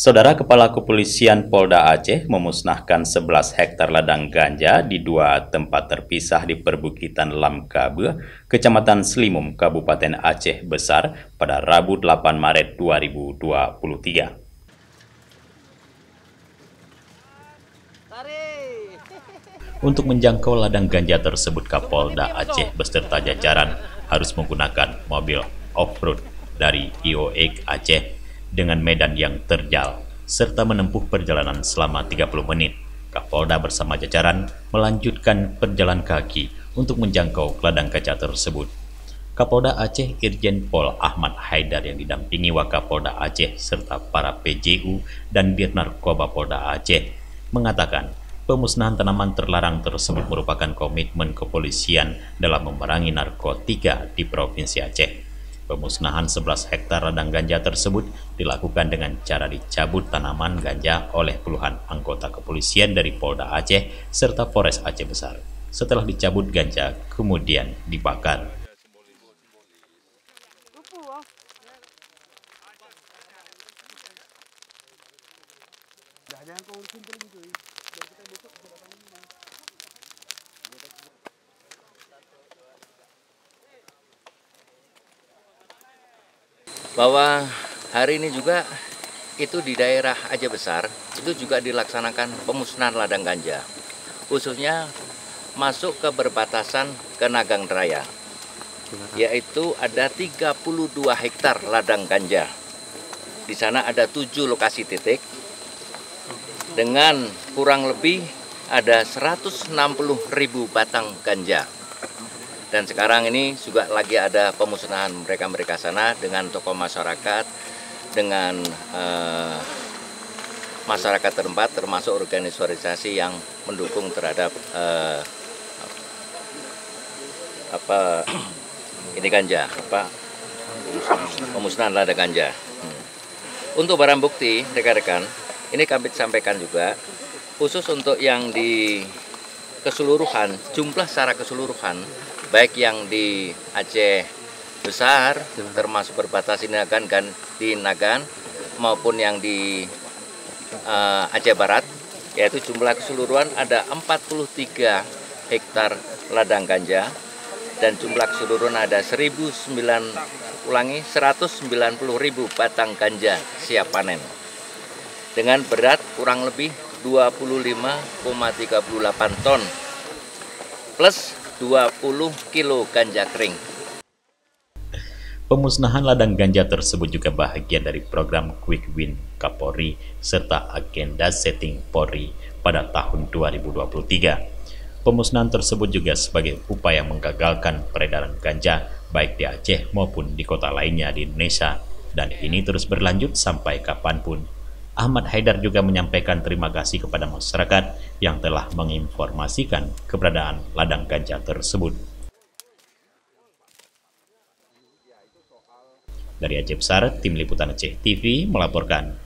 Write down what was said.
Saudara Kepala Kepolisian Polda Aceh memusnahkan 11 hektar ladang ganja di dua tempat terpisah di perbukitan Lamkabe, Kecamatan Selimum, Kabupaten Aceh Besar pada Rabu 8 Maret 2023. Untuk menjangkau ladang ganja tersebut, Kapolda Aceh beserta jajaran harus menggunakan mobil off-road dari IOEG Aceh dengan medan yang terjal, serta menempuh perjalanan selama 30 menit. Kapolda bersama jajaran melanjutkan perjalanan kaki untuk menjangkau ladang ganja tersebut. Kapolda Aceh Irjen Pol Ahmad Haidar yang didampingi Wakapolda Aceh serta para PJU dan Dir Narkoba Polda Aceh mengatakan pemusnahan tanaman terlarang tersebut merupakan komitmen kepolisian dalam memerangi narkotika di Provinsi Aceh. Pemusnahan 11 hektar ladang ganja tersebut dilakukan dengan cara dicabut tanaman ganja oleh puluhan anggota kepolisian dari Polda Aceh serta Polres Aceh Besar. Setelah dicabut ganja, kemudian dibakar. Bahwa hari ini juga itu di daerah Aceh Besar itu juga dilaksanakan pemusnahan ladang ganja, khususnya masuk ke perbatasan ke Nagang Raya, yaitu ada 32 hektar ladang ganja. Di sana ada 7 lokasi titik dengan kurang lebih ada 160.000 batang ganja. Dan sekarang ini juga lagi ada pemusnahan mereka sana dengan tokoh masyarakat, dengan masyarakat tempat, termasuk organisasi yang mendukung terhadap ganja, pemusnahan ladang ganja. Untuk barang bukti, rekan-rekan, ini kami sampaikan juga, khusus untuk yang di keseluruhan, jumlah secara keseluruhan, baik yang di Aceh Besar, termasuk berbatasi di Nagan, maupun yang di Aceh Barat, yaitu jumlah keseluruhan ada 43 hektar ladang ganja, dan jumlah keseluruhan ada 190.000 batang ganja siap panen, dengan berat kurang lebih 25,38 ton, plus 20 kilo ganja kering. Pemusnahan ladang ganja tersebut juga bagian dari program Quick Win Kapolri serta agenda setting Polri pada tahun 2023. Pemusnahan tersebut juga sebagai upaya menggagalkan peredaran ganja baik di Aceh maupun di kota lainnya di Indonesia, dan ini terus berlanjut sampai kapanpun. Ahmad Haidar juga menyampaikan terima kasih kepada masyarakat yang telah menginformasikan keberadaan ladang ganja tersebut. Dari Aceh Besar, Tim Liputan Aceh TV melaporkan.